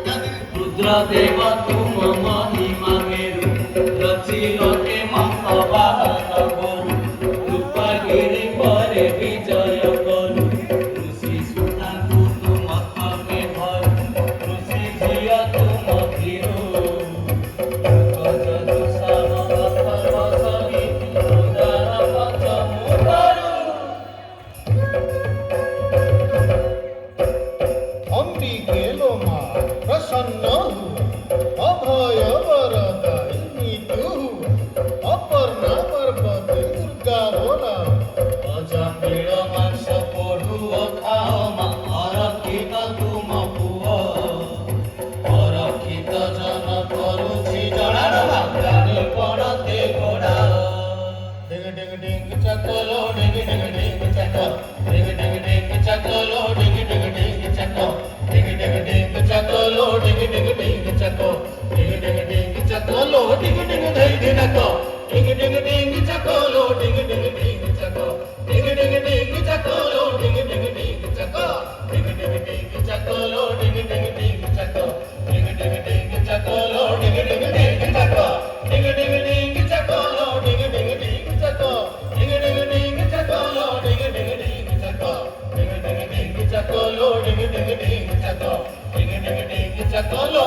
रुद्रदेव तुम महिमा मेरु रचिलोके मंगवाहन गुरु रूपगिरी परे विजय करू ऋषि सुतांकु तुम थके धरू ऋषि झिया तुम भीरु गजदु सामरथ उदार पचमुखरु अम्बी गेलो मा प्रसन्न अभय वरदायिनी तू अपर्णा पर्वती दुर्गा बोला अजम्बीर मांस पढ़ुओ खाओ मा अरक्षित तुम पुओ अरक्षित जन करुछि जड़ार बागानी पड़ते गोड़ा डिंग डिंग डिंग चकलो डिंग डिंग डिंग चको डिंग डिंग डिंग चकलो डिंग डिंग डिंग चको डिंग डिंग डिंग चकलो डिंग डिंग डिंग चको डिंग डिंग डिंग चकलो डिंग डिंग डिंग चको डिंग डिंग डिंग चकलो डिंग डिंग डिंग चको डिंग डिंग डिंग चकलो डिंग डिंग डिंग चको डिंग डिंग डिंग चकलो डिंग डिंग डिंग चको डिंग डिंग डिंग चकलो डिंग डिंग डिंग चको डिंग डिंग डिंग चकलो डिंग डिंग डिंग चको डिंग डिंग डिंग चकलो डिंग डिंग डिंग चको डिंग डिंग डिंग चकलो डिंग डिंग डिंग चको डिंग डिंग डिंग चकलो